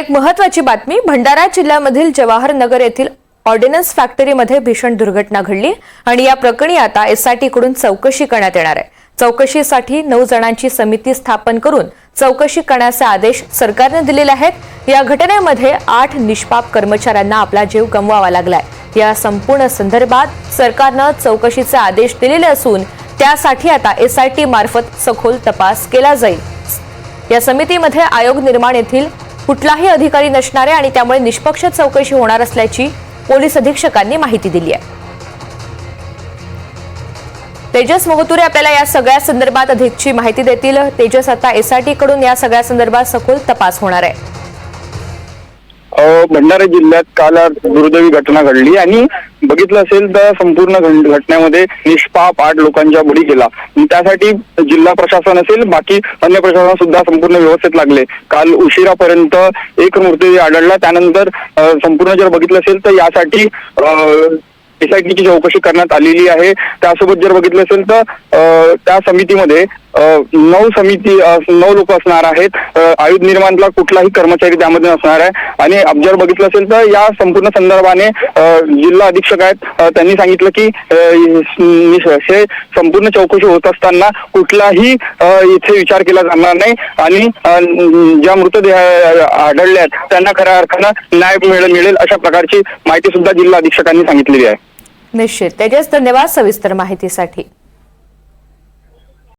एक महत्त्वाची बातमी, भंडारा जिल्ह्यामधील जवाहर नगर येथील ऑर्डिनन्स फॅक्टरीमध्ये भीषण दुर्घटना घडली आणि या प्रकरणी आता एसआयटी कडून चौकशी करण्यात येणार आहे। चौकशीसाठी 9 जणांची समिती स्थापन करून चौकशी करण्याचे आदेश सरकारने दिलेले आहेत। या घटनेमध्ये 8 निष्पाप कर्मचाऱ्यांना आपला जीव गमवावा लागलाय। या संपूर्ण संदर्भात सरकारने चौकशीचे आदेश दिलेले असून त्यासाठी आता एसआयटी मार्फत सखोल तपास केला जाईल। या समितीमध्ये आयोग निर्माण येथील कुठलाही अधिकारी नसणार आहे आणि त्यामुळे निष्पक्ष चौकशी होणार असल्याची पोलीस अधीक्षकांनी माहिती दिली आहे। तेजस मोहतुरे आपल्याला या सगळ्या संदर्भात अधिकची माहिती देतील। तेजस, आता एसआयटी कडून या सगळ्या संदर्भात सखोल तपास होणार आहे। भंडारा जिल्ह्यात काल दुर्दैवी घटना घडली आणि बघितलं असेल तर संपूर्ण घटनेमध्ये निष्पाप 8 लोकांचा बळी गेला। त्यासाठी जिल्हा प्रशासन असेल, बाकी अन्य प्रशासन सुद्धा संपूर्ण व्यवस्थेत लागले। काल उशिरापर्यंत एक मृतदेह आढळला। त्यानंतर संपूर्ण जर बघितलं असेल तर यासाठी एसआयटीची चौकशी करण्यात आलेली आहे। त्यासोबत जर बघितलं असेल तर त्या समितीमध्ये 9 लोक असणार आहेत। आयुध निर्माणला कुठलाही कर्मचारी त्यामध्ये नसणार आहे आणि जर बघितलं असेल तर या संपूर्ण संदर्भाने जिल्हा अधीक्षक आहेत त्यांनी सांगितलं की हे संपूर्ण चौकशी होत असताना कुठलाही इथे विचार केला जाणार नाही आणि ज्या मृतदेह आढळले आहेत त्यांना खऱ्या अर्थानं न्याय मिळेल अशा प्रकारची माहिती सुद्धा जिल्हा अधीक्षकांनी सांगितलेली आहे। निश्चित तेजस, धन्यवाद सविस्तर माहितीसाठी।